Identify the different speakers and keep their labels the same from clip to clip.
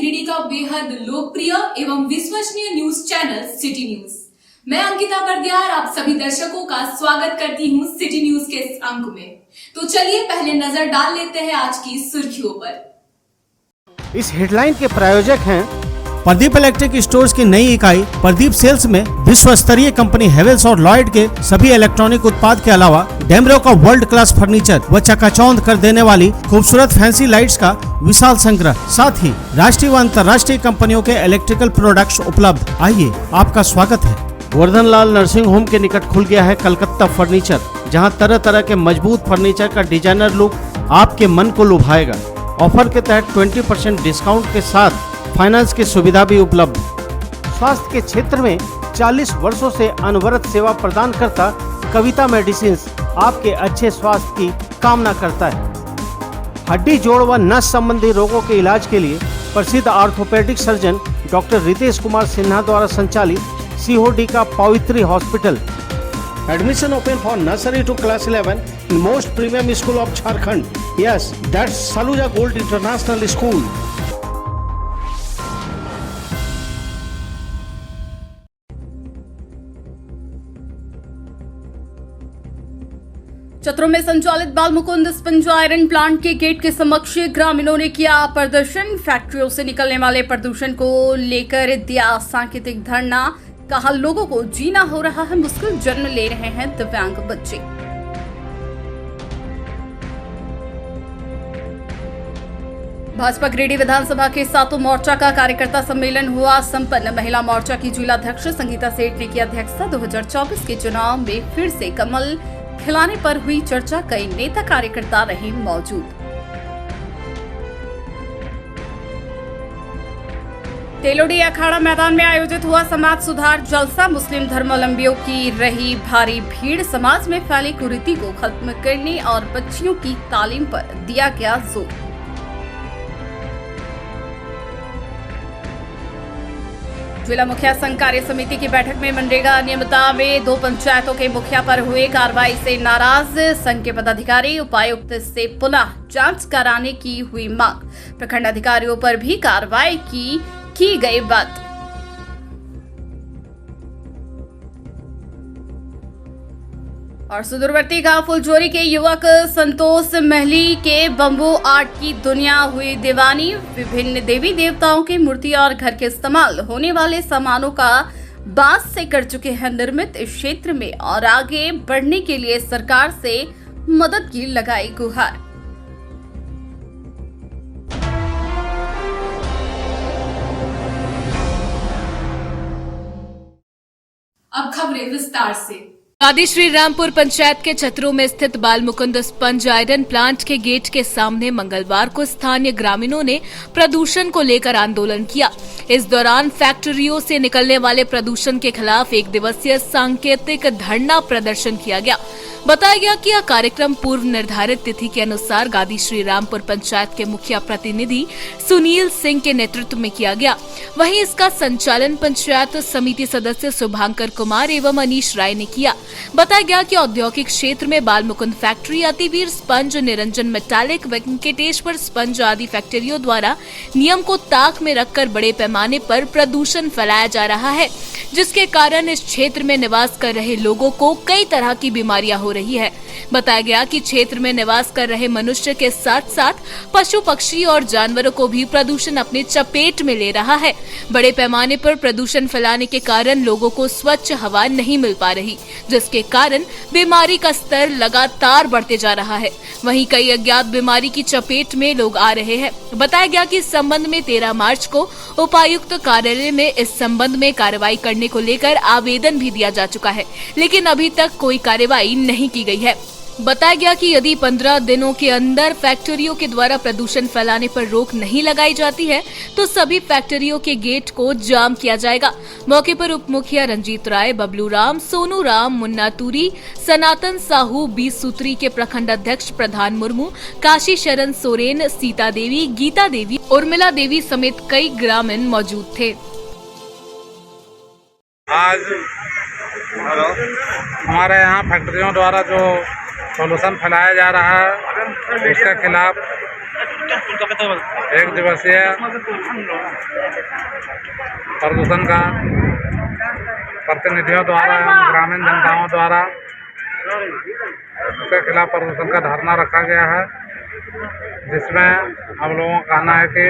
Speaker 1: गिरिडीह का बेहद लोकप्रिय एवं विश्वसनीय न्यूज चैनल सिटी न्यूज। मैं अंकिता बरदियार आप सभी दर्शकों का स्वागत करती हूं सिटी न्यूज के इस अंक में। तो चलिए पहले नजर डाल लेते हैं आज की सुर्खियों पर।
Speaker 2: इस हेडलाइन के प्रायोजक हैं
Speaker 3: प्रदीप इलेक्ट्रिक स्टोर्स की नई इकाई प्रदीप सेल्स में विश्व स्तरीय कंपनी हेवेल्स और लॉयड के सभी इलेक्ट्रॉनिक उत्पाद के अलावा डेमरो का वर्ल्ड क्लास फर्नीचर व चकाचौंध कर देने वाली खूबसूरत फैंसी लाइट्स का विशाल संग्रह, साथ ही राष्ट्रीय व अंतर्राष्ट्रीय कंपनियों के इलेक्ट्रिकल प्रोडक्ट्स उपलब्ध। आइए, आपका स्वागत है।
Speaker 2: वर्धन लाल नर्सिंग होम के निकट खुल गया है कलकत्ता फर्नीचर, जहां तरह तरह के मजबूत फर्नीचर का डिजाइनर लुक आपके मन को लुभाएगा। ऑफर के तहत 20% डिस्काउंट के साथ फाइनेंस की सुविधा भी उपलब्ध। स्वास्थ्य के क्षेत्र में 40 वर्षों से अनवरत सेवा प्रदान करता कविता मेडिसिन्स आपके अच्छे स्वास्थ्य की कामना करता है। हड्डी, जोड़ व नस संबंधी रोगों के इलाज के लिए प्रसिद्ध orthopaedic surgeon doctor Ritesh Kumar Sinha द्वारा संचालित सीओडी का Pavitri hospital. Admission open for nursery to class 11 in most premium school of Jharkhand. Yes, that's Saluja Gold International School.
Speaker 4: चतरों में संचालित बाल मुकुंद स्पंज आयरन प्लांट के गेट के समक्ष ग्रामीणों ने किया प्रदर्शन। फैक्ट्रियों से निकलने वाले प्रदूषण को लेकर दिया सांकेतिक धरना। कहा, लोगों को जीना हो रहा है मुश्किल, जन्म ले रहे हैं दिव्यांग बच्चे। भाजपा गिरिडीह विधानसभा के सातों मोर्चा का कार्यकर्ता सम्मेलन हुआ संपन्न। महिला मोर्चा की जिलाध्यक्ष संगीता सेठ ने की अध्यक्षता। 2024 के चुनाव में फिर से कमल खिलाने पर हुई चर्चा। कई नेता कार्यकर्ता रहे मौजूद। तेलोडी अखाड़ा मैदान में आयोजित हुआ समाज सुधार जलसा। मुस्लिम धर्मावलंबियों की रही भारी भीड़। समाज में फैली कुरीति को खत्म करने और बच्चियों की तालीम पर दिया गया जोर। जिला मुखिया संघ कार्य समिति की बैठक में मनरेगा अनियमितता में 2 पंचायतों के मुखिया पर हुए कार्रवाई से नाराज। संघ के पदाधिकारी उपायुक्त से पुनः जांच कराने की हुई मांग। प्रखंड अधिकारियों पर भी कार्रवाई की गई बात। और सुदूरवर्ती गांव फुलझोरी के युवक संतोष महली के बम्बू आर्ट की दुनिया हुई दीवानी। विभिन्न देवी देवताओं की मूर्ति और घर के इस्तेमाल होने वाले सामानों का बांस से कर चुके हैं निर्मित। इस क्षेत्र में और आगे बढ़ने के लिए सरकार से मदद की लगाई गुहार।
Speaker 1: अब खबरें विस्तार से।
Speaker 5: गादी श्री रामपुर पंचायत के चतरों में स्थित बाल मुकुंद स्पंज आयरन प्लांट के गेट के सामने मंगलवार को स्थानीय ग्रामीणों ने प्रदूषण को लेकर आंदोलन किया। इस दौरान फैक्ट्रियों से निकलने वाले प्रदूषण के खिलाफ 1 दिवसीय सांकेतिक धरना प्रदर्शन किया गया। बताया गया कि यह कार्यक्रम पूर्व निर्धारित तिथि के अनुसार गादी श्री रामपुर पंचायत के मुखिया प्रतिनिधि सुनील सिंह के नेतृत्व में किया गया। वहीं इसका संचालन पंचायत समिति सदस्य शुभांकर कुमार एवं अनीश राय ने किया। बताया गया कि औद्योगिक क्षेत्र में Bal Mukund factory, Ativeer sponge, Niranjan metallic, Venkateshwar sponge आदि फैक्ट्रियों द्वारा नियम को ताक में रखकर बड़े पैमाने पर प्रदूषण फैलाया जा रहा है, जिसके कारण इस क्षेत्र में निवास कर रहे लोगों को कई तरह की बीमारियां हो रही है। बताया गया कि क्षेत्र में निवास कर रहे मनुष्य के साथ साथ पशु, पक्षी और जानवरों को भी प्रदूषण अपनी चपेट में ले रहा है। बड़े पैमाने पर प्रदूषण फैलाने के कारण लोगों को स्वच्छ हवा नहीं मिल पा रही, जिसके कारण बीमारी का स्तर लगातार बढ़ते जा रहा है। वहीं कई अज्ञात बीमारी की चपेट में लोग आ रहे हैं। बताया गया कि इस संबंध में 13 मार्च को उपायुक्त कार्यालय में इस संबंध में कार्रवाई करने को लेकर आवेदन भी दिया जा चुका है, लेकिन अभी तक कोई कार्रवाई नहीं की गई है। बताया गया कि यदि 15 दिनों के अंदर फैक्ट्रियों के द्वारा प्रदूषण फैलाने पर रोक नहीं लगाई जाती है तो सभी फैक्ट्रियों के गेट को जाम किया जाएगा। मौके पर उप मुखिया रंजीत राय, बबलू राम, सोनू राम, मुन्ना तूरी, सनातन साहू, 20 सूत्री के प्रखंड अध्यक्ष प्रधान मुर्मू, काशी शरण सोरेन, सीता देवी, गीता देवी, उर्मिला देवी समेत कई ग्रामीण मौजूद थे।
Speaker 6: आज हमारे यहाँ फैक्ट्रियों द्वारा जो पॉल्यूशन फैलाया जा रहा है, उसके खिलाफ एक दिवसीय प्रदूषण का प्रतिनिधियों द्वारा एवं ग्रामीण जनताओं द्वारा उसके खिलाफ प्रदूषण का धरना रखा गया है, जिसमें हम लोगों का कहना है कि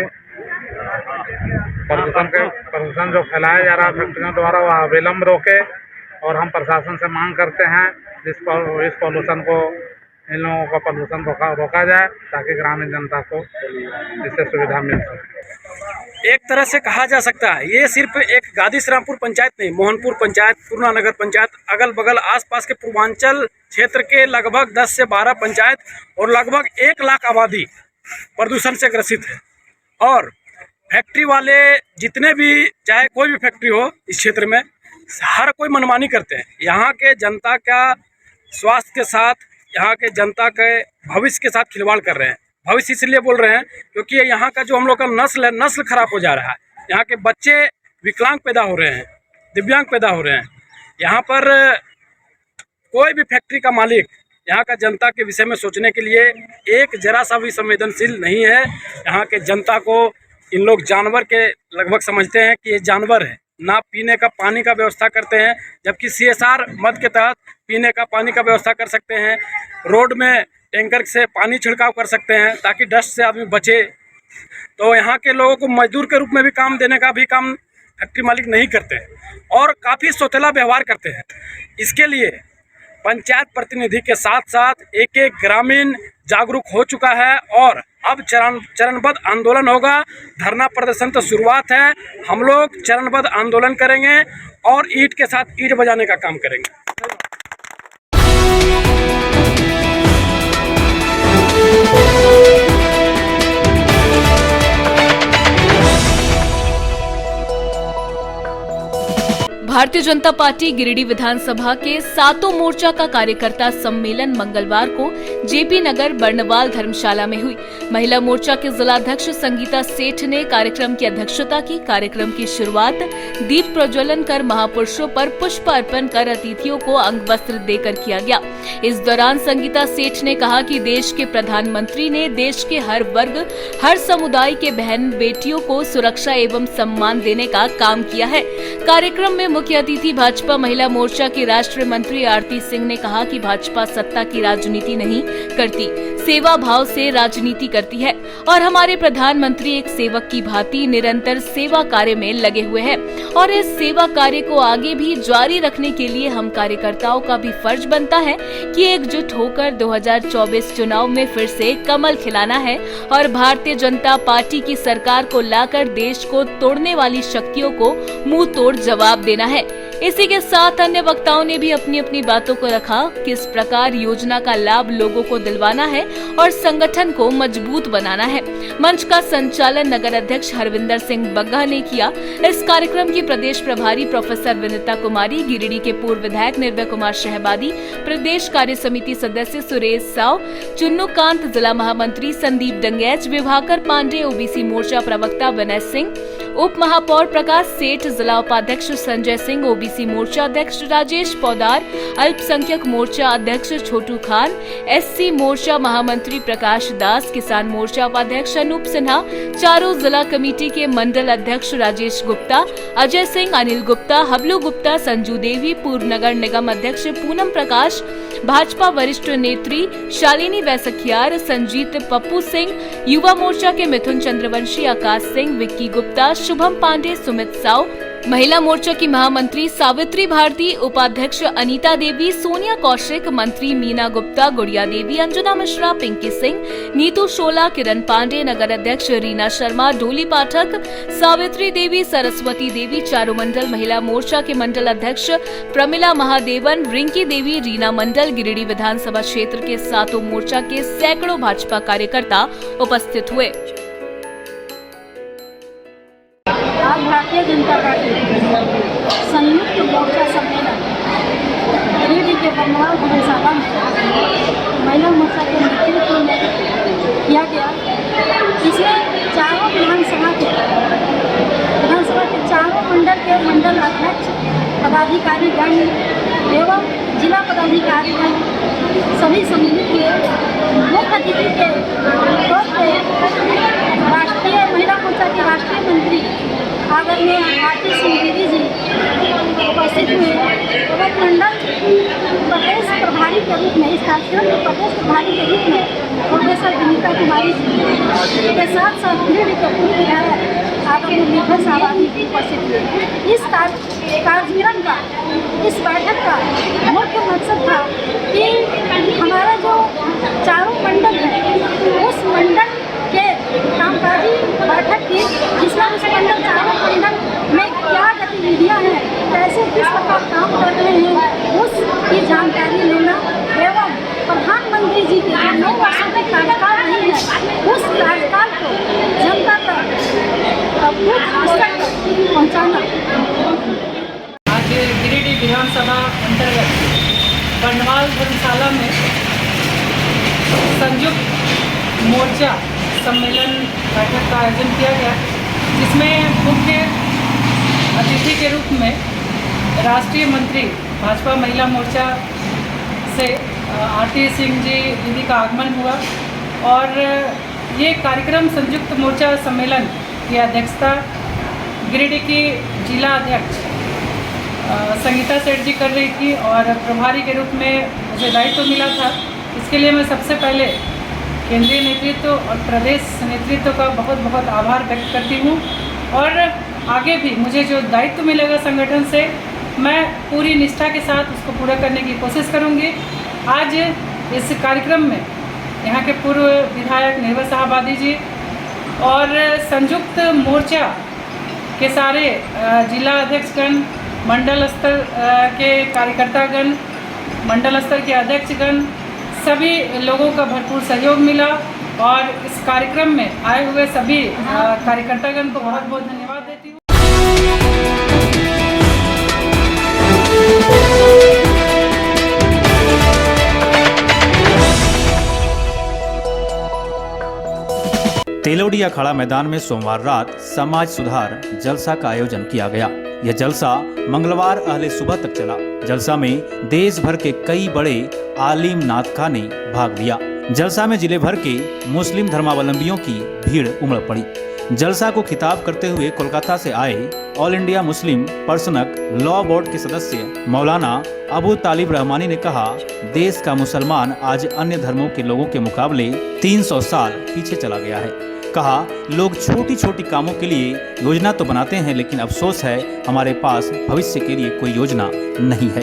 Speaker 6: प्रदूषण जो फैलाया जा रहा है फैक्ट्रियों द्वारा वह अविलंब रोके, और हम प्रशासन से मांग करते हैं इस पॉल्यूशन को, इन लोगों का प्रदूषण रोका जाए ताकि ग्रामीण जनता को इससे सुविधा मिल सके।
Speaker 7: एक तरह से कहा जा सकता है ये सिर्फ एक गादी श्रीरामपुर पंचायत नहीं, मोहनपुर पंचायत, पूर्णा नगर पंचायत, अगल बगल आसपास के पूर्वांचल क्षेत्र के लगभग 10 से 12 पंचायत और लगभग 1 लाख आबादी प्रदूषण से ग्रसित है। और फैक्ट्री वाले जितने भी, चाहे कोई भी फैक्ट्री हो इस क्षेत्र में, हर कोई मनमानी करते हैं। यहाँ के जनता का स्वास्थ्य के साथ, यहाँ के जनता के भविष्य के साथ खिलवाड़ कर रहे हैं। भविष्य इसलिए बोल रहे हैं क्योंकि यहाँ का जो हम लोग का नस्ल है, नस्ल खराब हो जा रहा है। यहाँ के बच्चे विकलांग पैदा हो रहे हैं, दिव्यांग पैदा हो रहे हैं। यहाँ पर कोई भी फैक्ट्री का मालिक यहाँ का जनता के विषय में सोचने के लिए एक जरा सा भी संवेदनशील नहीं है। यहाँ के जनता को इन लोग जानवर के लगभग समझते हैं कि ये जानवर है। ना पीने का पानी का व्यवस्था करते हैं, जबकि CSR मद के तहत पीने का पानी का व्यवस्था कर सकते हैं। रोड में टैंकर से पानी छिड़काव कर सकते हैं ताकि डस्ट से आदमी बचे। तो यहाँ के लोगों को मजदूर के रूप में भी काम देने का भी काम फैक्ट्री मालिक नहीं करते हैं और काफ़ी सौतेला व्यवहार करते हैं। इसके लिए पंचायत प्रतिनिधि के साथ साथ एक एक ग्रामीण जागरूक हो चुका है और अब चरणबद्ध आंदोलन होगा। धरना प्रदर्शन तो शुरुआत है, हम लोग चरणबद्ध आंदोलन करेंगे और ईंट के साथ ईंट बजाने का काम करेंगे।
Speaker 5: भारतीय जनता पार्टी गिरिडीह विधानसभा के 7 मोर्चा का कार्यकर्ता सम्मेलन मंगलवार को जेपी नगर बर्नवाल धर्मशाला में हुई। महिला मोर्चा के जिलाध्यक्ष संगीता सेठ ने कार्यक्रम की अध्यक्षता की। कार्यक्रम की शुरुआत दीप प्रज्वलन कर महापुरुषों पर पुष्प अर्पण कर अतिथियों को अंग वस्त्र देकर किया गया। इस दौरान संगीता सेठ ने कहा कि देश के प्रधानमंत्री ने देश के हर वर्ग, हर समुदाय के बहन बेटियों को सुरक्षा एवं सम्मान देने का काम किया है। कार्यक्रम में मुख्य अतिथि भाजपा महिला मोर्चा की राष्ट्रीय मंत्री आरती सिंह ने कहा कि भाजपा सत्ता की राजनीति नहीं करती, सेवा भाव से राजनीति करती है और हमारे प्रधानमंत्री एक सेवक की भांति निरंतर सेवा कार्य में लगे हुए हैं और इस सेवा कार्य को आगे भी जारी रखने के लिए हम कार्यकर्ताओं का भी फर्ज बनता है कि एकजुट होकर 2024 चुनाव में फिर से कमल खिलाना है और भारतीय जनता पार्टी की सरकार को लाकर देश को तोड़ने वाली शक्तियों को मुंह तोड़ जवाब देना है। इसी के साथ अन्य वक्ताओं ने भी अपनी अपनी बातों को रखा। किस प्रकार योजना का लाभ लोगों को दिलवाना है और संगठन को मजबूत बनाना है। मंच का संचालन नगर अध्यक्ष हरविंदर सिंह बग्गा ने किया। इस कार्यक्रम की प्रदेश प्रभारी प्रोफेसर विनीता कुमारी, गिरिडीह के पूर्व विधायक निर्भय कुमार शहबादी, प्रदेश कार्य समिति सदस्य सुरेश साव, चुन्नूकांत, जिला महामंत्री संदीप डंगैच, विभाकर पांडे, ओबीसी मोर्चा प्रवक्ता विनय सिंह, उप महापौर प्रकाश सेठ, जिला उपाध्यक्ष संजय सिंह, ओबीसी मोर्चा अध्यक्ष राजेश पौदार, अल्पसंख्यक मोर्चा अध्यक्ष छोटू खान, एससी मोर्चा महामंत्री प्रकाश दास, किसान मोर्चा उपाध्यक्ष अनूप सिन्हा, चारों जिला कमेटी के मंडल अध्यक्ष राजेश गुप्ता, अजय सिंह, अनिल गुप्ता, हबलू गुप्ता, संजू देवी, पूर्व नगर निगम अध्यक्ष पूनम प्रकाश, भाजपा वरिष्ठ नेत्री शालिनी वैसखियार, संजीत पप्पू सिंह, युवा मोर्चा के मिथुन चंद्रवंशी, आकाश सिंह, विक्की गुप्ता, शुभम पांडे, सुमित साव, महिला मोर्चा की महामंत्री सावित्री भारती, उपाध्यक्ष अनीता देवी, सोनिया कौशिक, मंत्री मीना गुप्ता, गुड़िया देवी, अंजना मिश्रा, पिंकी सिंह, नीतू शोला, किरण पांडे, नगर अध्यक्ष रीना शर्मा, डोली पाठक, सावित्री देवी, सरस्वती देवी, चारू मंडल महिला मोर्चा के मंडल अध्यक्ष प्रमिला महादेवन, रिंकी देवी, रीना मंडल, गिरिडीह विधानसभा क्षेत्र के 7 मोर्चा के सैकड़ों भाजपा कार्यकर्ता उपस्थित हुए।
Speaker 8: आज भारतीय जनता पार्टी संयुक्त मोर्चा सम्मेलन गिरिडीह के बर्नवाल धर्मशाला में महिला मोर्चा के नेतृत्व में किया गया। इसमें चारों विधानसभा के चारों मंडल के मंडल अध्यक्ष, पदाधिकारीगण एवं जिला पदाधिकारीगण सभी सम्मिलित हुए। मुख्य अतिथि के तौर पे राष्ट्रीय महिला मोर्चा के राष्ट्रीय मंत्री आदरणीय आरती सिंह गिरी जी उपस्थित हुए एवं मंडल प्रदेश प्रभारी के रूप में इस कार्यक्रम के प्रदेश प्रभारी के रूप में प्रोफेसर विनीता कुमारी जी के साथ साथ गृह के पूर्व विधायक आदरणीय निर्भय साहबानी भी उपस्थित हुए। इस कार्यक्रम का, इस बैठक का मुख्य मकसद था कि हमारा जो चारों मंडल है उस मंडल के कामकाजी बैठक की, जिसमें उस मंडल चारों मंडल में क्या गतिविधियां हैं, कैसे किस प्रकार काम कर रहे हैं, उसकी जानकारी लेना एवं प्रधानमंत्री जी के जो 9 वर्षों के कार्यकाल रही है उस कार्यकाल को जनता तक बूथ स्तर तक पहुँचाना।
Speaker 9: आज गिरिडीह विधानसभा अंतर्गत बंडवाल धर्मशाला में संयुक्त मोर्चा सम्मेलन बैठक का आयोजन किया गया, जिसमें मुख्य अतिथि के रूप में राष्ट्रीय मंत्री भाजपा महिला मोर्चा से आरती सिंह जी दीदी का आगमन हुआ और ये कार्यक्रम संयुक्त मोर्चा सम्मेलन की अध्यक्षता गिरिडीह की जिला अध्यक्ष संगीता सेठ जी कर रही थी और प्रभारी के रूप में मुझे दायित्व मिला था। इसके लिए मैं सबसे पहले केंद्रीय नेतृत्व और प्रदेश नेतृत्व का बहुत बहुत आभार व्यक्त करती हूँ और आगे भी मुझे जो दायित्व मिलेगा संगठन से मैं पूरी निष्ठा के साथ उसको पूरा करने की कोशिश करूँगी। आज इस कार्यक्रम में यहाँ के पूर्व विधायक निर्भय साहबादी जी और संयुक्त मोर्चा के सारे जिला अध्यक्षगण, मंडल स्तर के कार्यकर्तागण, मंडल स्तर के अध्यक्षगण, सभी लोगों का भरपूर सहयोग मिला और इस कार्यक्रम में आए हुए सभी कार्यकर्तागण को बहुत बहुत धन्यवाद देती हूँ।
Speaker 10: तेलोडी अखाड़ा मैदान में सोमवार रात समाज सुधार जलसा का आयोजन किया गया। यह जलसा मंगलवार अहले सुबह तक चला। जलसा में देश भर के कई बड़े आलिम नातखा ने भाग लिया। जलसा में जिले भर के मुस्लिम धर्मावलंबियों की भीड़ उमड़ पड़ी। जलसा को खिताब करते हुए कोलकाता से आए all India Muslim personal law board के सदस्य मौलाना अबू तालिब रहमानी ने कहा, देश का मुसलमान आज अन्य धर्मों के लोगों के मुकाबले 300 साल पीछे चला गया है। कहा, लोग छोटी छोटी कामों के लिए योजना तो बनाते हैं, लेकिन अफसोस है हमारे पास भविष्य के लिए कोई योजना नहीं है।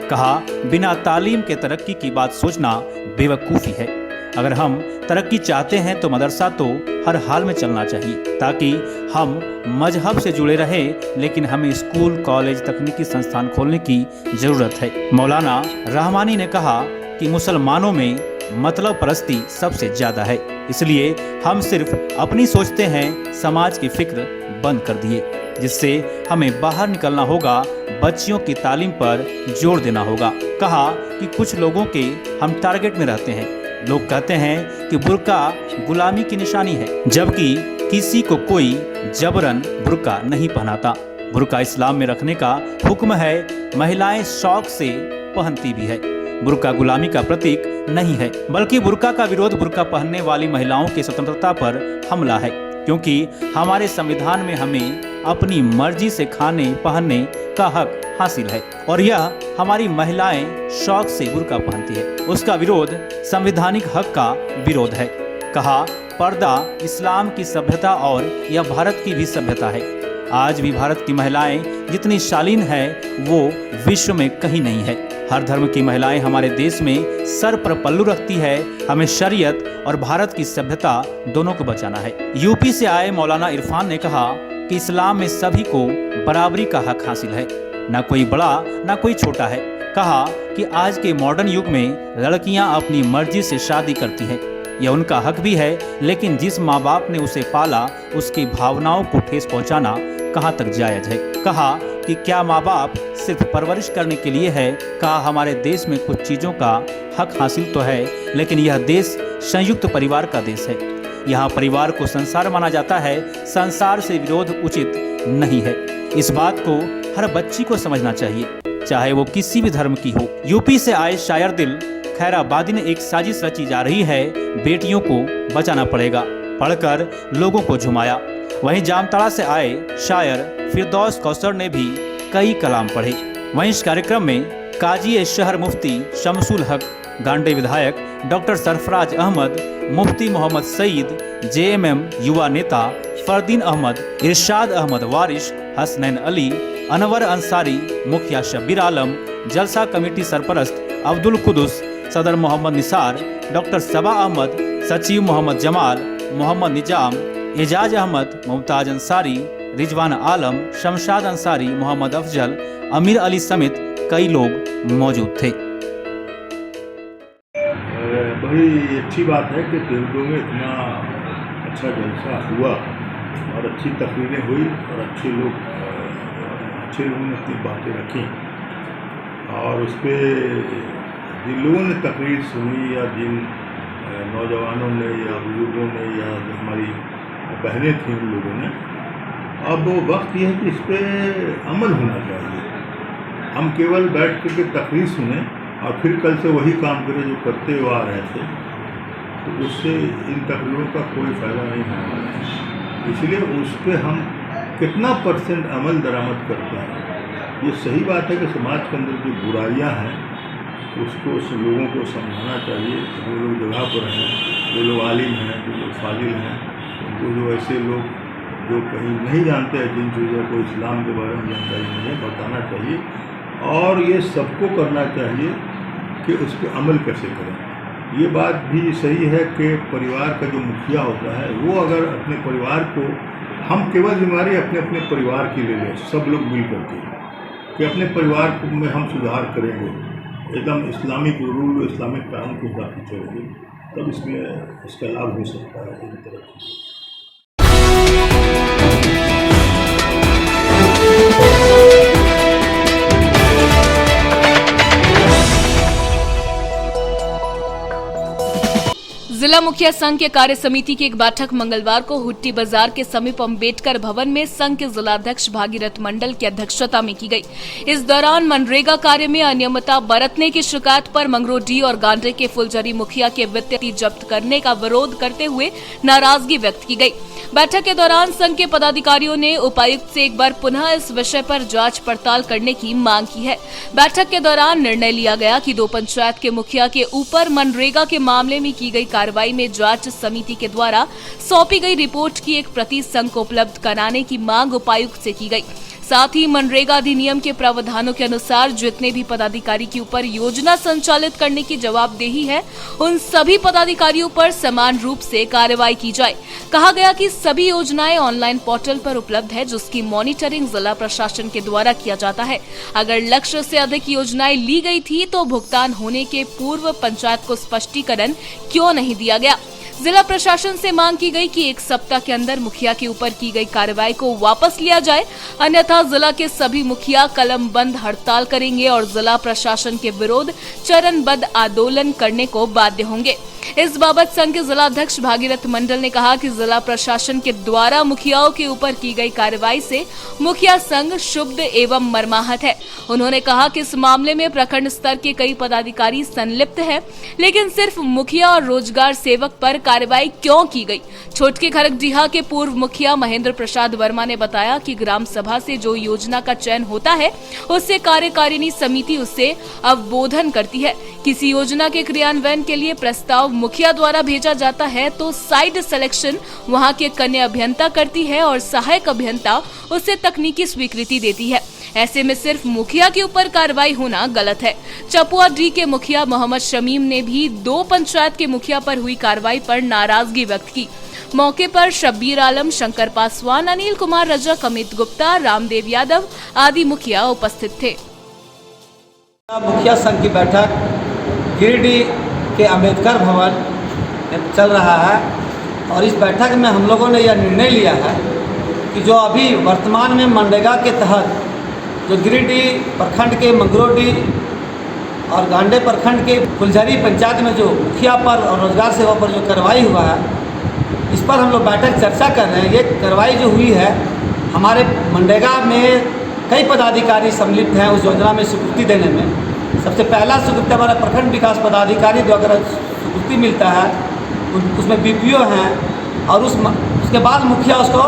Speaker 10: कहा, बिना तालीम के तरक्की की बात सोचना बेवकूफ़ी है। अगर हम तरक्की चाहते हैं तो मदरसा तो हर हाल में चलना चाहिए ताकि हम मजहब से जुड़े रहें, लेकिन हमें स्कूल, कॉलेज, तकनीकी संस्थान खोलने की ज़रूरत है। मौलाना रहमानी ने कहा कि मुसलमानों में मतलब परस्ती सबसे ज़्यादा है, इसलिए हम सिर्फ अपनी सोचते हैं, समाज की फिक्र बंद कर दिए, जिससे हमें बाहर निकलना होगा, बच्चियों की तालीम पर जोर देना होगा। कहा कि कुछ लोगों के हम टारगेट में रहते हैं। लोग कहते हैं कि बुर्का गुलामी की निशानी है, जबकि किसी को कोई जबरन बुर्का नहीं पहनाता। बुर्का इस्लाम में रखने का हुक्म है, महिलाएं शौक से पहनती भी है। बुर्का गुलामी का प्रतीक नहीं है, बल्कि बुर्का का विरोध बुर्का पहनने वाली महिलाओं की स्वतंत्रता पर हमला है, क्योंकि हमारे संविधान में हमें अपनी मर्जी से खाने पहनने का हक हासिल है और यह हमारी महिलाएं शौक से बुर्का पहनती है। उसका विरोध संवैधानिक हक का विरोध है। कहा, पर्दा इस्लाम की सभ्यता और यह भारत की भी सभ्यता है। आज भी भारत की महिलाएं जितनी शालीन है वो विश्व में कहीं नहीं है। हर धर्म की महिलाएं हमारे देश में सर पर पल्लू रखती है। हमें शरीयत और भारत की सभ्यता दोनों को बचाना है। यूपी से आए मौलाना इरफान ने कहा कि इस्लाम में सभी को बराबरी का हक हासिल है, ना कोई बड़ा ना कोई छोटा है। कहा कि आज के मॉडर्न युग में लड़कियां अपनी मर्जी से शादी करती हैं, यह उनका हक भी है, लेकिन जिस माँ बाप ने उसे पाला उसकी भावनाओं को ठेस पहुंचाना कहाँ तक जायज है। कहा कि क्या माँ बाप सिर्फ परवरिश करने के लिए है। कहा, हमारे देश में कुछ चीज़ों का हक हासिल तो है, लेकिन यह देश संयुक्त परिवार का देश है। यहाँ परिवार को संसार माना जाता है, संसार से विरोध उचित नहीं है। इस बात को हर बच्ची को समझना चाहिए, चाहे वो किसी भी धर्म की हो। यूपी से आए शायर दिल खैराबादी ने एक साजिश रची जा रही है, बेटियों को बचाना पड़ेगा, पढ़कर लोगों को झुमाया। वहीं जामताड़ा से आए शायर फिरदौस कौसर ने भी कई कलाम पढ़े। वहीं इस कार्यक्रम में काजी शहर मुफ्ती शमसुल हक, गांडे विधायक डॉक्टर सरफराज अहमद, मुफ्ती मोहम्मद सईद, जेएमएम युवा नेता फरदीन अहमद, इरशाद अहमद वारिश, हसनैन अली, अनवर अंसारी, मुखिया शब्बीर आलम, जलसा कमेटी सरपरस्त अब्दुल कुदुस, सदर मोहम्मद निसार, डॉक्टर सबा अहमद, सचिव मोहम्मद जमाल, मोहम्मद निजाम, एजाज अहमद, मुमताज अंसारी, रिजवान आलम, शमशाद अंसारी, मोहम्मद अफजल, अमीर अली समेत कई लोग मौजूद थे।
Speaker 11: बड़ी अच्छी बात है कि देवदो में इतना अच्छा जलसा हुआ और अच्छी तकरीरें हुई और अच्छे लोगों ने अपनी बातें रखी और उस पर जिन लोगों ने तकरीर सुनी या जिन नौजवानों ने या बुजुर्गों ने या जो हमारी बहनें थीं उन लोगों ने, अब वो वक्त यह है कि इस पर अमल होना चाहिए। हम केवल बैठ कर के तकरीर सुने और फिर कल से वही काम करें जो करते हुए आ रहे थे, तो उससे इन तकरीरों का कोई फ़ायदा नहीं होने वाला है। इसलिए उस पर हम कितना % अमल दरामद करते हैं, ये सही बात है कि समाज के अंदर जो बुराइयां हैं उसको लोगों को समझाना चाहिए। जो लोग जगह पर हैं, जो लोग आलिम हैं, जो लोग फाजिल हैं, उनको जो ऐसे लोग जो कहीं नहीं जानते हैं जिन चीज़ों को, इस्लाम के बारे में जानकारी नहीं है, बताना चाहिए और ये सबको करना चाहिए कि उस पर अमल कैसे करें। ये बात भी सही है कि परिवार का जो मुखिया होता है वो अगर अपने परिवार को, हम केवल जिम्मेदारी अपने अपने परिवार की ले लें, सब लोग मिल करके कि अपने परिवार में हम सुधार करेंगे, एकदम इस्लामिक रूल, इस्लामिक कानून के हिसाब से चलेंगे, तब इसमें इसका लाभ हो सकता है। इन तरह से
Speaker 5: जिला मुखिया संघ के कार्य समिति की एक बैठक मंगलवार को हुट्टी बाजार के समीप अम्बेडकर भवन में संघ के जिलाध्यक्ष भागीरथ मंडल की अध्यक्षता में की गई। इस दौरान मनरेगा कार्य में अनियमितता बरतने की शिकायत पर मंगरोडी और गांडे के फुलझरी मुखिया के वित्तीय जब्त करने का विरोध करते हुए नाराजगी व्यक्त की गई। बैठक के दौरान संघ के पदाधिकारियों ने उपायुक्त से एक बार पुनः इस विषय पर जांच पड़ताल करने की मांग की है। बैठक के दौरान निर्णय लिया गया कि 2 पंचायत के मुखिया के ऊपर मनरेगा के मामले में की गई कार्रवाई में जांच समिति के द्वारा सौंपी गई रिपोर्ट की एक प्रति संघ को उपलब्ध कराने की मांग उपायुक्त से की गई। साथ ही मनरेगा अधिनियम के प्रावधानों के अनुसार जितने भी पदाधिकारी के ऊपर योजना संचालित करने की जवाबदेही है, उन सभी पदाधिकारियों पर समान रूप से कार्रवाई की जाए। कहा गया कि सभी योजनाएं ऑनलाइन पोर्टल पर उपलब्ध है, जिसकी मॉनिटरिंग जिला प्रशासन के द्वारा किया जाता है। अगर लक्ष्य से अधिक योजनाएं ली गई थी तो भुगतान होने के पूर्व पंचायत को स्पष्टीकरण क्यों नहीं दिया गया। जिला प्रशासन से मांग की गई कि 1 सप्ताह के अंदर मुखिया के ऊपर की गई कार्रवाई को वापस लिया जाए, अन्यथा जिला के सभी मुखिया कलम बंद हड़ताल करेंगे और जिला प्रशासन के विरोध चरणबद्ध आंदोलन करने को बाध्य होंगे। इस बाबत संघ के जिलाध्यक्ष भागीरथ मंडल ने कहा कि जिला प्रशासन के द्वारा मुखियाओं के ऊपर की गई कार्रवाई से मुखिया संघ क्षुब्ध एवं मर्माहत है। उन्होंने कहा कि इस मामले में प्रखंड स्तर के कई पदाधिकारी संलिप्त हैं, लेकिन सिर्फ मुखिया और रोजगार सेवक पर कार्रवाई क्यों की गई। छोटके खरगडीहा के पूर्व मुखिया महेंद्र प्रसाद वर्मा ने बताया कि ग्राम सभा से जो योजना का चयन होता है उससे कार्यकारिणी समिति उससे अवबोधन करती है। किसी योजना के क्रियान्वयन के लिए प्रस्ताव मुखिया द्वारा भेजा जाता है तो साइड सिलेक्शन वहां के कन्या अभियंता करती है और सहायक अभियंता उसे तकनीकी स्वीकृति देती है। ऐसे में सिर्फ मुखिया के ऊपर कार्रवाई होना गलत है। चपुआ डी के मुखिया मोहम्मद शमीम ने भी 2 पंचायत के मुखिया पर हुई कार्रवाई पर नाराजगी व्यक्त की। मौके पर शब्बीर आलम, शंकर पासवान, अनिल कुमार रजक, अमित गुप्ता, रामदेव यादव आदि मुखिया उपस्थित थे।
Speaker 12: मुखिया संघ की बैठक गिरिडीह के अम्बेडकर भवन में चल रहा है और इस बैठक में हम लोगों ने यह निर्णय लिया है कि जो अभी वर्तमान में मनरेगा के तहत जो गिरिडीह प्रखंड के मंगरोडी और गांडे प्रखंड के फुलझरी पंचायत में जो मुखिया पर और रोजगार सेवा पर जो कार्रवाई हुआ है, इस पर हम लोग बैठक चर्चा कर रहे हैं। ये कार्रवाई जो हुई है, हमारे मनरेगा में कई पदाधिकारी सम्मिलित हैं उस योजना में स्वीकृति देने में। सबसे पहला स्वीकृति हमारा प्रखंड विकास पदाधिकारी द्वारा स्वीकृति मिलता है, उसमें BPO हैं और उसके बाद मुखिया उसको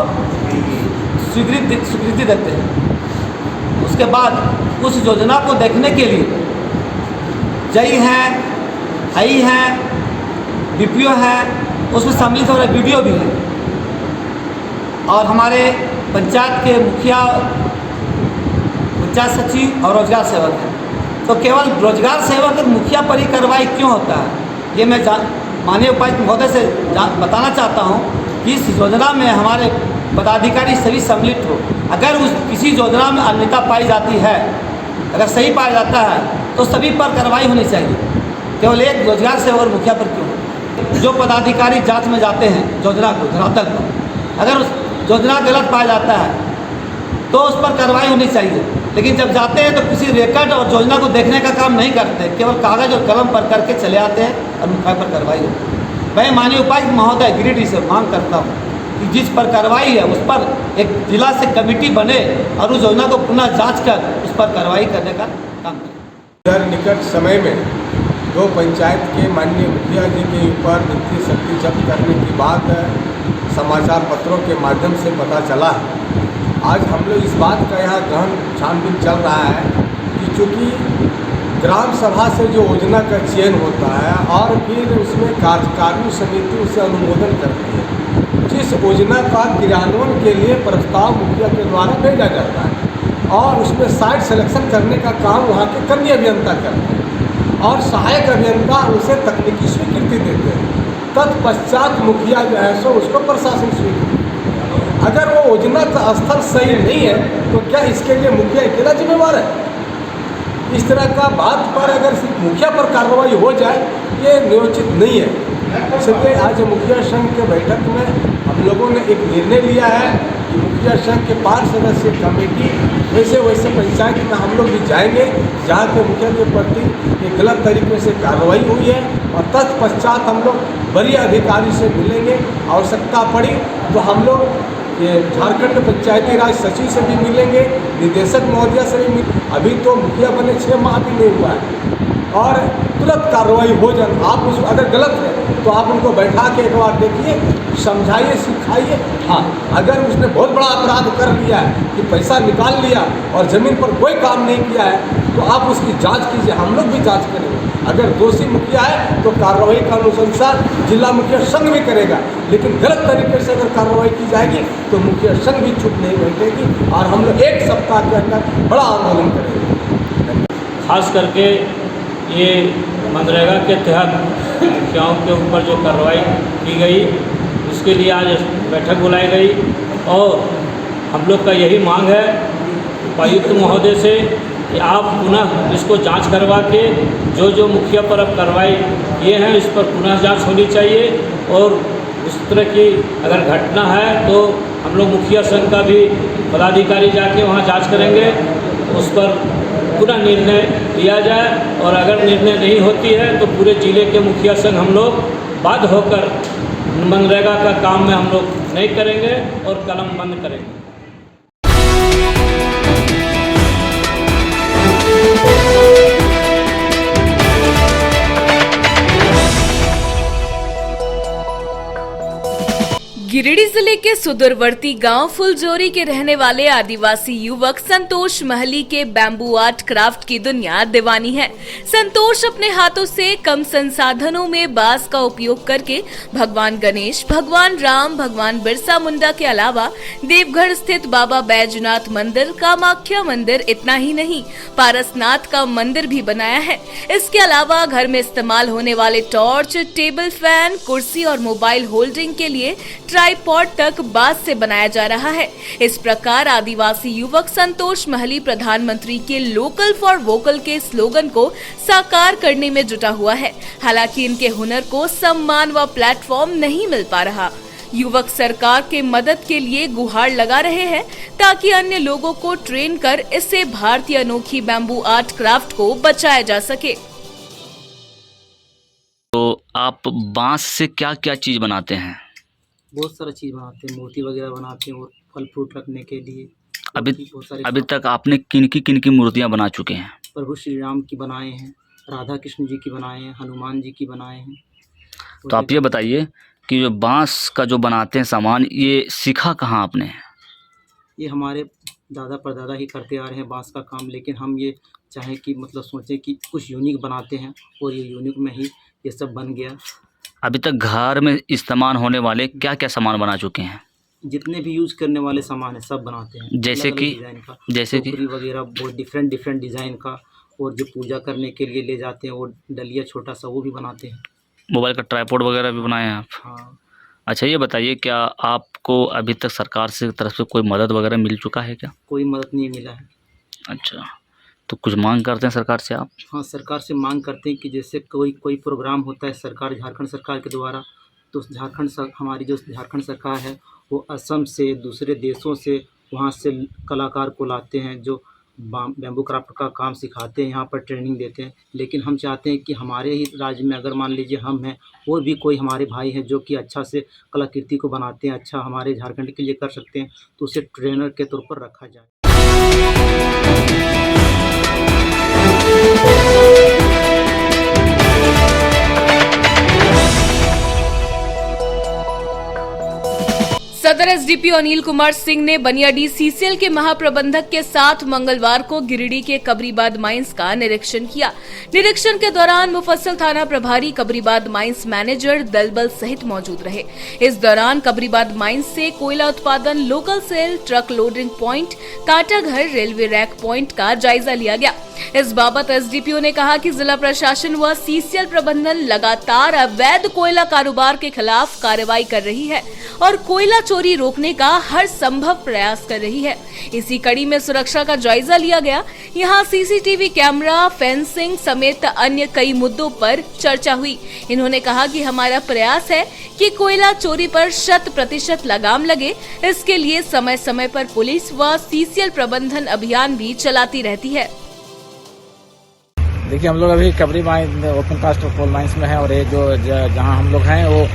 Speaker 12: स्वीकृति देते हैं। उसके बाद उस योजना को देखने के लिए जई हैं, आई हैं, BPO हैं, उसमें सम्मिलित हो रहे BDO भी हैं और हमारे पंचायत के मुखिया, पंचायत सचिव और रोजगार सेवक हैं। तो केवल रोजगार सेवक और मुखिया पर ही कार्रवाई क्यों होता है, ये मैं माननीय उपायुक्त महोदय से बताना चाहता हूँ कि इस योजना में हमारे पदाधिकारी सभी सम्मिलित हो। अगर किसी योजना में अनियमितता पाई जाती है, अगर सही पाया जाता है तो सभी पर कार्रवाई होनी चाहिए, केवल एक रोजगार सेवक और मुखिया पर क्यों। जो पदाधिकारी जांच में जाते हैं योजना को धरातल पर, अगर उस योजना गलत पाया जाता है तो उस पर कार्रवाई होनी चाहिए, लेकिन जब जाते हैं तो किसी रिकॉर्ड और योजना को देखने का काम नहीं करते, केवल कागज और कलम पर करके चले आते हैं और मुखिया पर कार्रवाई होती है। मैं माननीय उपायुक्त महोदय गिरिडीह से मांग करता हूँ कि जिस पर कार्रवाई है उस पर एक जिला से कमेटी बने और उस योजना को पुनः जांच कर उस पर कार्रवाई करने का काम करें।
Speaker 13: निकट समय में 2 पंचायत के माननीय मुखिया जी के ऊपर वित्तीय शक्ति जब्त करने की बात समाचार पत्रों के माध्यम से पता चला है। आज हम लोग इस बात का यहाँ गहन छानबीन चल रहा है कि चूँकि ग्राम सभा से जो योजना का चयन होता है और फिर उसमें कार्यकारिणी समिति उसे अनुमोदन करती है, जिस योजना का क्रियान्वयन के लिए प्रस्ताव मुखिया के द्वारा भेजा जाता है और उसमें साइट सिलेक्शन करने का काम वहाँ के कन्या अभियंता करते हैं और सहायक अभियंता उसे तकनीकी स्वीकृति देते हैं। तत्पश्चात मुखिया जो है सो उसको प्रशासन स्वीकृति। अगर वो योजना का स्थल सही नहीं है तो क्या इसके लिए मुखिया अकेला जिम्मेवार है? इस तरह का बात पर अगर सिर्फ मुखिया पर कार्रवाई हो जाए ये नियोजित नहीं है। इसलिए आज मुखिया संघ के बैठक में हम लोगों ने एक निर्णय लिया है कि मुखिया संघ के 5 सदस्यीय कमेटी वैसे पंचायत में हम लोग भी जाएंगे जहाँ के मुखिया के प्रति एक गलत तरीके से कार्रवाई हुई है और तत्पश्चात हम लोग वरीय अधिकारी से मिलेंगे। आवश्यकता पड़ी तो हम लोग ये झारखंड पंचायती राज सचिव से भी मिलेंगे, निदेशक महोदया से भी अभी तो मुखिया बने 6 माह भी नहीं हुआ है और तुरंत कार्रवाई हो जाए। आप उस अगर गलत है तो आप उनको बैठा के एक बार देखिए, समझाइए, सिखाइए। हाँ, अगर उसने बहुत बड़ा अपराध कर लिया है कि पैसा निकाल लिया और ज़मीन पर कोई काम नहीं किया है तो आप उसकी जांच कीजिए, हम लोग भी जांच करेंगे। अगर दोषी मुखिया है तो कार्रवाई का अनुशंसा जिला मुखिया संघ भी करेगा, लेकिन गलत तरीके से अगर कार्रवाई की जाएगी तो मुखिया संघ भी चुप नहीं बैठेगी और हम लोग 1 सप्ताह के अंदर बड़ा आंदोलन करेंगे।
Speaker 14: खास करके ये मनरेगा के तहत मुखियाओं के ऊपर जो कार्रवाई की गई उसके लिए आज बैठक बुलाई गई और हम लोग का यही मांग है उपायुक्त महोदय से कि आप पुनः इसको जांच करवा के जो मुखिया पर अब कार्रवाई किए हैं इस पर पुनः जांच होनी चाहिए और उस तरह की अगर घटना है तो हम लोग मुखिया संघ का भी पदाधिकारी जाके वहाँ जांच करेंगे, उस पर पुनः निर्णय लिया जाए और अगर निर्णय नहीं होती है तो पूरे जिले के मुखिया संघ हम लोग बाध्य होकर मनरेगा का काम में हम लोग नहीं करेंगे और कलम बंद करेंगे।
Speaker 5: गिरिडीह जिले के सुदूरवर्ती गांव फुलजोरी के रहने वाले आदिवासी युवक संतोष महली के बैम्बू आर्ट क्राफ्ट की दुनिया दीवानी है। संतोष अपने हाथों से कम संसाधनों में बांस का उपयोग करके भगवान गणेश, भगवान राम, भगवान बिरसा मुंडा के अलावा देवघर स्थित बाबा बैजनाथ मंदिर, कामाख्या मंदिर, इतना ही नहीं पारसनाथ का मंदिर भी बनाया है। इसके अलावा घर में इस्तेमाल होने वाले टॉर्च, टेबल फैन, कुर्सी और मोबाइल होल्डिंग के लिए ट्राइपॉड तक बांस से बनाया जा रहा है। इस प्रकार आदिवासी युवक संतोष महली प्रधानमंत्री के लोकल फॉर वोकल के स्लोगन को साकार करने में जुटा हुआ है। हालांकि इनके हुनर को सम्मान व प्लेटफॉर्म नहीं मिल पा रहा। युवक सरकार के मदद के लिए गुहार लगा रहे हैं ताकि अन्य लोगों को ट्रेन कर इससे भारतीय अनोखी बैम्बू आर्ट क्राफ्ट को बचाया जा सके।
Speaker 15: तो आप बांस से क्या क्या चीज बनाते हैं?
Speaker 16: बहुत सारा चीज़ बनाते हैं, मूर्ति वगैरह बनाते हैं और फल फ्रूट रखने के लिए।
Speaker 15: अभी तक आपने किन की मूर्तियां बना चुके हैं?
Speaker 16: प्रभु श्री राम की बनाए हैं, राधा कृष्ण जी की बनाए हैं, हनुमान जी की बनाए हैं।
Speaker 15: तो आप ये बताइए कि जो बांस का जो बनाते हैं सामान, ये सीखा कहाँ आपने?
Speaker 16: ये हमारे दादा परदादा ही करते आ रहे हैं बांस का काम, लेकिन हम ये चाहें कि मतलब सोचें कि कुछ यूनिक बनाते हैं और ये यूनिक में ही ये सब बन गया।
Speaker 15: अभी तक घर में इस्तेमाल होने वाले क्या क्या सामान बना चुके हैं?
Speaker 16: जितने भी यूज करने वाले सामान है सब बनाते हैं,
Speaker 15: जैसे
Speaker 16: अलग-अलग
Speaker 15: कि
Speaker 16: डिज़ाइन का,
Speaker 15: जैसे कि
Speaker 16: टोकरी वगैरह बहुत डिफरेंट डिफरेंट डिज़ाइन का, और जो पूजा करने के लिए ले जाते हैं वो डलिया छोटा सा वो भी बनाते हैं।
Speaker 15: मोबाइल का ट्राइपॉड वगैरह भी बनाए हैं आप?
Speaker 16: हाँ।
Speaker 15: अच्छा, ये बताइए क्या आपको अभी तक सरकार से तरफ से कोई मदद वगैरह मिल चुका है क्या?
Speaker 16: कोई मदद नहीं मिला है।
Speaker 15: अच्छा, तो कुछ मांग करते हैं सरकार से आप?
Speaker 16: हाँ, सरकार से मांग करते हैं कि जैसे कोई प्रोग्राम होता है सरकार झारखंड सरकार के द्वारा, तो हमारी जो झारखंड सरकार है वो असम से, दूसरे देशों से, वहाँ से कलाकार को लाते हैं जो बैम्बू क्राफ्ट का काम सिखाते हैं, यहाँ पर ट्रेनिंग देते हैं। लेकिन हम चाहते हैं कि हमारे ही राज्य में अगर मान लीजिए हम हैं और भी कोई हमारे भाई हैं जो कि अच्छा से कलाकृति को बनाते हैं, अच्छा हमारे झारखंड के लिए कर सकते हैं, तो उसे ट्रेनर के तौर पर रखा जाए।
Speaker 5: सदर एसडीपीओ अनिल कुमार सिंह ने बनियाडीह सीसीएल के महाप्रबंधक के साथ मंगलवार को गिरिडीह के कबरीबाद माइंस का निरीक्षण किया। निरीक्षण के दौरान मुफस्सिल थाना प्रभारी कबरीबाद माइंस मैनेजर दलबल सहित मौजूद रहे। इस दौरान कबरीबाद माइंस से कोयला उत्पादन, local sale, truck loading point, कांटाघर, रेलवे रैक पॉइंट का जायजा लिया गया। इस बाबत एसडीपीओ ने कहा कि जिला प्रशासन व सीसीएल प्रबंधन लगातार अवैध कोयला कारोबार के खिलाफ कार्रवाई कर रही है और कोयला चोरी रोकने का हर संभव प्रयास कर रही है। इसी कड़ी में सुरक्षा का जायजा लिया गया। यहाँ सीसीटीवी कैमरा, फेंसिंग समेत अन्य कई मुद्दों पर चर्चा हुई। इन्होंने कहा कि हमारा प्रयास है कि कोयला चोरी पर 100% लगाम लगे। इसके लिए समय समय पर पुलिस व सीसीएल प्रबंधन अभियान भी चलाती रहती है।
Speaker 7: देखिए, हम लोग अभी Kabri mine open cast coal mines में है और ये जो जहाँ हम लोग हैं वो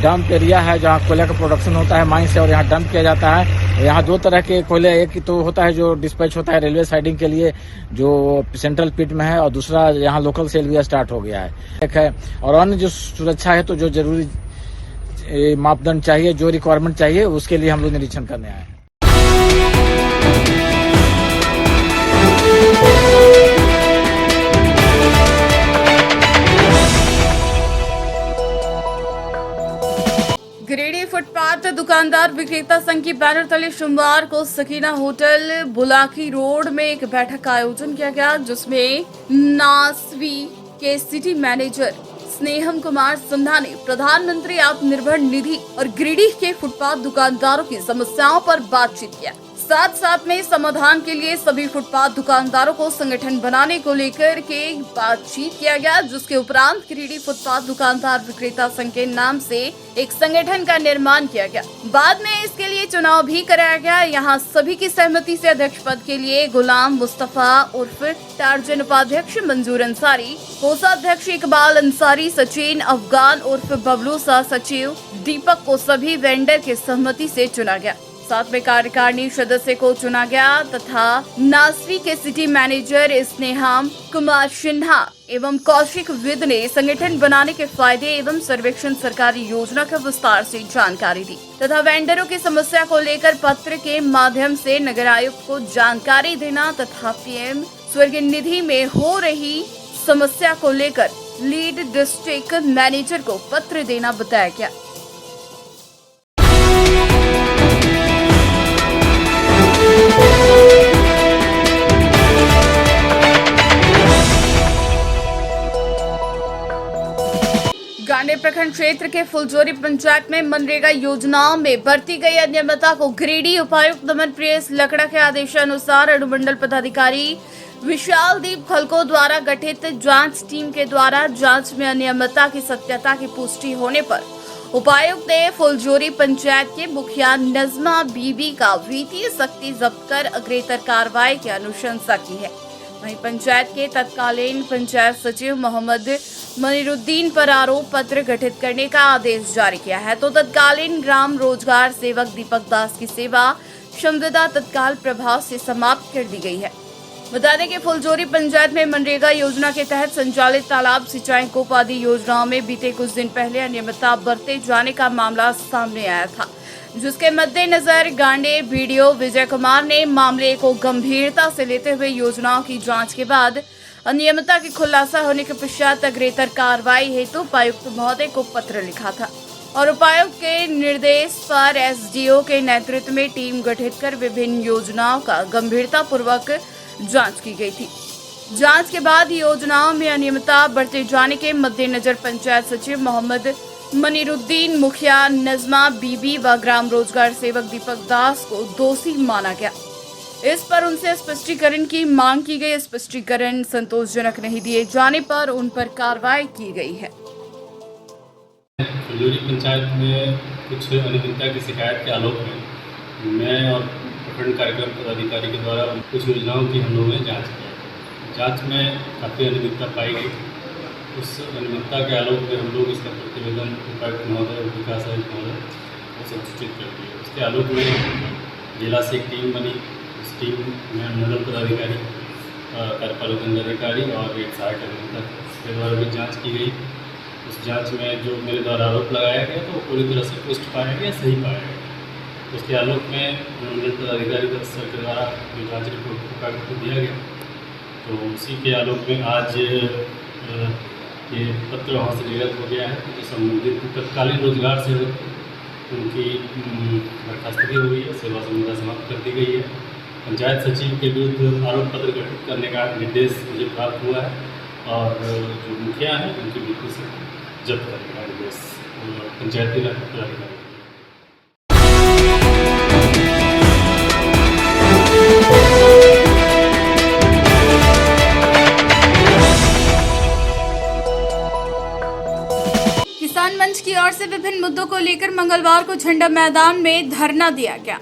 Speaker 7: डंप एरिया है जहाँ कोयला का प्रोडक्शन होता है माइन से और यहाँ डंप किया जाता है। यहाँ दो तरह के कोयले, एक तो होता है जो डिस्पैच होता है रेलवे साइडिंग के लिए जो सेंट्रल पिट में है, और दूसरा यहाँ लोकल सेल भी स्टार्ट हो गया है। एक है और अन्य जो सुरक्षा है तो जो जरूरी मापदंड चाहिए, जो रिक्वायरमेंट चाहिए, उसके लिए हम लोग निरीक्षण करने आए हैं।
Speaker 4: गिरिडीह फुटपाथ दुकानदार विक्रेता संघ की बैनर तले सोमवार को सकीना होटल बुलाकी रोड में एक बैठक का आयोजन किया गया, जिसमें नासवी के सिटी मैनेजर स्नेहम कुमार सिन्हा ने प्रधानमंत्री आत्मनिर्भर निधि और गिरिडीह के फुटपाथ दुकानदारों की समस्याओं पर बातचीत किया। साथ साथ में समाधान के लिए सभी फुटपाथ दुकानदारों को संगठन बनाने को लेकर के बातचीत किया गया, जिसके उपरांत गिरिडीह फुटपाथ दुकानदार विक्रेता संघ के नाम से एक संगठन का निर्माण किया गया। बाद में इसके लिए चुनाव भी कराया गया। यहाँ सभी की सहमति से अध्यक्ष पद के लिए गुलाम मुस्तफा उर्फ टार्जन उपाध्यक्ष, मंजूर अंसारी कोषाध्यक्ष, इकबाल अंसारी, सचिन अफगान उर्फ बबलू सह सचिव, दीपक को सभी वेंडर के सहमति से चुना गया। साथ में कार्यकारिणी सदस्य को चुना गया तथा नासवी के सिटी मैनेजर स्नेहम कुमार सिन्हा एवं कौशिक विद ने संगठन बनाने के फायदे एवं सर्वेक्षण सरकारी योजना का विस्तार से जानकारी दी तथा वेंडरों की समस्या को लेकर पत्र के माध्यम से नगर आयुक्त को जानकारी देना तथा पीएम स्वर्गीय निधि में हो रही समस्या को लेकर लीड डिस्ट्रिक्ट मैनेजर को पत्र देना बताया गया। गांडेर प्रखंड क्षेत्र के फुलजोरी पंचायत में मनरेगा योजनाओं में बरती गई अनियमितता को गिरिडीह उपायुक्त दमन प्रियस लकड़ा के आदेशानुसार अनुमंडल पदाधिकारी विशाल दीप खलको द्वारा गठित जांच टीम के द्वारा जांच में अनियमितता की सत्यता की पुष्टि होने पर उपायुक्त ने फुलजोरी पंचायत के मुखिया नजमा बीबी का वित्तीय शक्ति जब्त कर अग्रेतर कार्रवाई की अनुशंसा की है। वहीं पंचायत के तत्कालीन पंचायत सचिव मोहम्मद मनीरुद्दीन पर आरोप पत्र गठित करने का आदेश जारी किया है, तो तत्कालीन ग्राम रोजगार सेवक दीपक दास की सेवा संविदा तत्काल प्रभाव से समाप्त कर दी गई है। बता दें कि फुलझोरी पंचायत में मनरेगा योजना के तहत संचालित तालाब, सिंचाई, कूप आदि योजनाओं में बीते कुछ दिन पहले अनियमितता बरते जाने का मामला सामने आया था, जिसके मद्देनजर गांडे बीडीओ विजय कुमार ने मामले को गंभीरता से लेते हुए योजनाओं की जांच के बाद अनियमितता की खुलासा होने के पश्चात अग्रेतर कार्रवाई हेतु उपायुक्त महोदय को पत्र लिखा था और उपायुक्त के निर्देश पर एसडीओ के नेतृत्व में टीम गठित कर विभिन्न योजनाओं का गंभीरता पूर्वक जांच की गई थी। जांच के बाद योजनाओं में अनियमितता बरते जाने के मद्देनजर पंचायत सचिव मोहम्मद मनीरुद्दीन, मुखिया नजमा बीबी व ग्राम रोजगार सेवक दीपक दास को दोषी माना गया। इस पर उनसे स्पष्टीकरण की मांग की गई। स्पष्टीकरण संतोषजनक नहीं दिए जाने पर उन पर कार्रवाई की गई है।
Speaker 17: फुलझोरी पंचायत में कुछ अनियमितता की शिकायत के आलोक में मैं और प्रखंड कार्यक्रम पदाधिकारी के द्वारा कुछ योजनाओं की हम लोगों ने जांच की। जांच में काफ़ी अनियमितता पाई गई। उस अनियमितता के आलोक में हम लोग इसका प्रतिवेदन उपायुक्त महोदय और विकास आयुक्त महोदय को सूचित कर दिए। उसके आलोक में जिला से एक टीम बनी। उस टीम में नोडल पदाधिकारी, कार्यपालक दंडाधिकारी और एक सहायक अभियंता के द्वारा भी जाँच की गई। उस जांच में जो मेरे द्वारा आरोप लगाया गया तो पूरी तरह से पुष्ट पाया गया, सही पाया गया। उसके आलोक में मंडल पदाधिकारी स्तर के द्वारा जो जांच रिपोर्ट उपायुक्त को दिया गया, तो उसी के आलोक में आज ये पत्र वहाँ से निर्गत हो गया है। जो संबंधित तत्कालीन रोजगार से उनकी बर्खास्तगी हो गई है, सेवा संविदा समाप्त कर दी गई है। पंचायत सचिव के विरुद्ध आरोप पत्र गठित करने का निर्देश मुझे प्राप्त हुआ है और जो मुखिया हैं उनकी बिल्कुल से जब्त करने का निर्देश पंचायती राज पदाधिकारी।
Speaker 4: किसान मंच की ओर से विभिन्न मुद्दों को लेकर मंगलवार को झंडा मैदान में धरना दिया गया।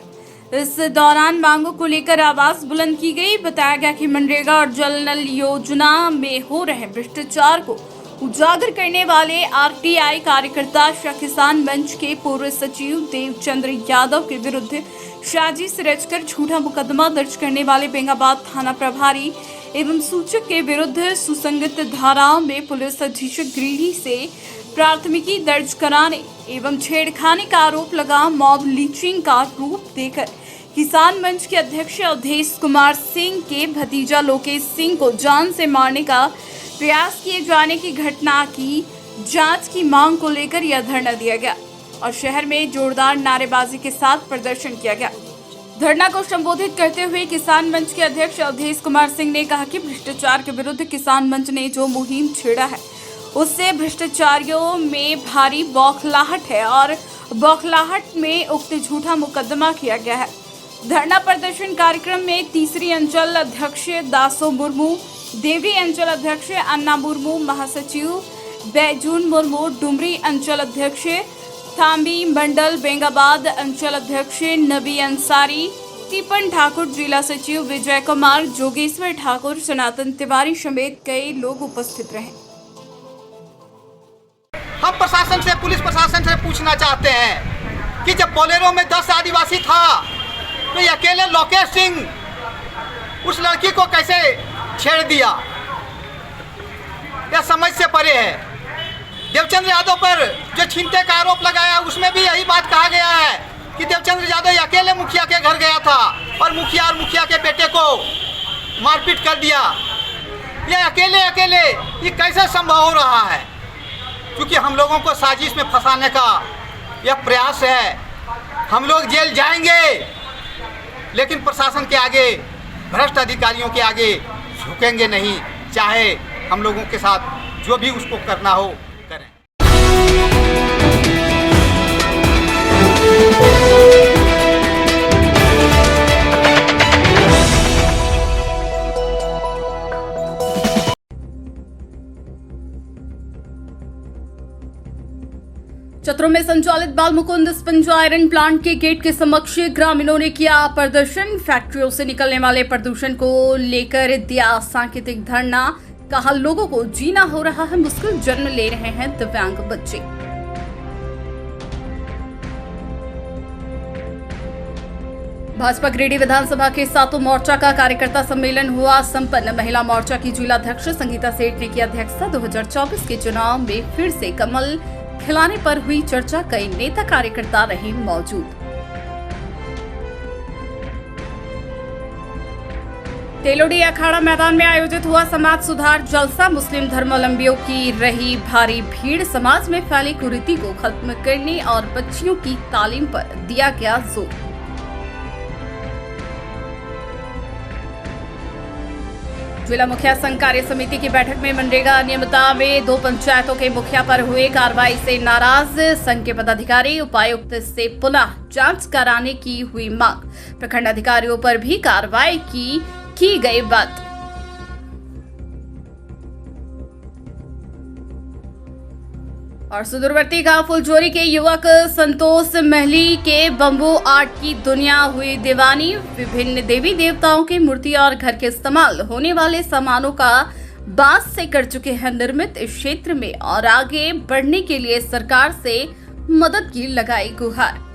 Speaker 4: इस दौरान मांगों को लेकर आवाज बुलंद की गई। बताया गया कि मनरेगा और जल नल योजना में हो रहे भ्रष्टाचार को उजागर करने वाले आरटीआई कार्यकर्ता शाह किसान मंच के पूर्व सचिव देवचंद्र यादव के विरुद्ध साजिश रचकर झूठा मुकदमा दर्ज करने वाले बेंगाबाद थाना प्रभारी एवं सूचक के विरुद्ध सुसंगत धाराओं में पुलिस अधीक्षक गिरिडीह से प्राथमिकी दर्ज कराने एवं छेड़खानी का आरोप लगा मॉब लीचिंग का रूप देकर किसान मंच के अध्यक्ष अवधेश कुमार सिंह के भतीजा लोकेश सिंह को जान से मारने का प्रयास किए जाने की घटना की जांच की मांग को लेकर यह धरना दिया गया और शहर में जोरदार नारेबाजी के साथ प्रदर्शन किया गया। धरना को संबोधित करते हुए किसान मंच के अध्यक्ष अवधेश कुमार सिंह ने कहा कि भ्रष्टाचार के विरुद्ध किसान मंच ने जो मुहिम छेड़ा है उससे भ्रष्टाचारियों में भारी बौखलाहट है और बौखलाहट में उक्त झूठा मुकदमा किया गया है। धरना प्रदर्शन कार्यक्रम में तीसरी अंचल अध्यक्ष दासो मुर्मू, देवरी अंचल अध्यक्ष अन्ना मुर्मू, महासचिव बैजून मुर्मू, डुमरी अंचल अध्यक्ष थाम्बी मंडल, बेंगाबाद अंचल अध्यक्ष नबी अंसारी, टीपन ठाकुर, जिला सचिव विजय कुमार, जोगेश्वर ठाकुर, सनातन तिवारी समेत कई लोग उपस्थित रहे।
Speaker 18: हम प्रशासन से, पुलिस प्रशासन से पूछना चाहते हैं कि जब बोलेरो में 10 आदिवासी था तो ये अकेले लोकेश सिंह उस लड़की को कैसे छेड़ दिया, यह समझ से परे है। देवचंद्र यादव पर जो छीनते का आरोप लगाया उसमें भी यही बात कहा गया है कि देवचंद्र यादव अकेले मुखिया के घर गया था और मुखिया के बेटे को मारपीट कर दिया। यह अकेले ये कैसे संभव हो रहा है? क्योंकि हम लोगों को साजिश में फंसाने का यह प्रयास है। हम लोग जेल जाएंगे लेकिन प्रशासन के आगे, भ्रष्ट अधिकारियों के आगे झुकेंगे नहीं, चाहे हम लोगों के साथ जो भी उसको करना हो करें।
Speaker 4: चतरों में संचालित बाल मुकुंद स्पंज आयरन प्लांट के गेट के समक्ष ग्रामीणों ने किया प्रदर्शन। फैक्ट्रियों से निकलने वाले प्रदूषण को लेकर दिया सांकेतिक धरना। कहा लोगों को जीना हो रहा है मुश्किल, जन्म ले रहे हैं दिव्यांग बच्चे। भाजपा गिरिडीह विधानसभा के सातों मोर्चा का कार्यकर्ता सम्मेलन हुआ संपन्न। महिला मोर्चा की जिलाध्यक्ष संगीता सेठ ने की अध्यक्षता। 2024 के चुनाव में फिर से कमल खिलाने पर हुई चर्चा। कई नेता कार्यकर्ता रहे मौजूद। तेलोडी अखाड़ा मैदान में आयोजित हुआ समाज सुधार जलसा। मुस्लिम धर्मावलंबियों की रही भारी भीड़। समाज में फैली कुरीति को खत्म करने और बच्चियों की तालीम पर दिया गया जोर। जिला मुखिया संघ कार्य समिति की बैठक में मनरेगा अनियमितता में 2 पंचायतों के मुखिया पर हुए कार्रवाई से नाराज। संघ के पदाधिकारी उपायुक्त से पुनः जांच कराने की हुई मांग। प्रखंड अधिकारियों पर भी कार्रवाई की गई बात। और सुदूरवर्ती गांव फुलझोरी के युवक संतोष महली के बम्बू आर्ट की दुनिया हुई दीवानी। विभिन्न देवी देवताओं की मूर्ति और घर के इस्तेमाल होने वाले सामानों का बांस से कर चुके हैं निर्मित। इस क्षेत्र में और आगे बढ़ने के लिए सरकार से मदद की लगाई गुहार।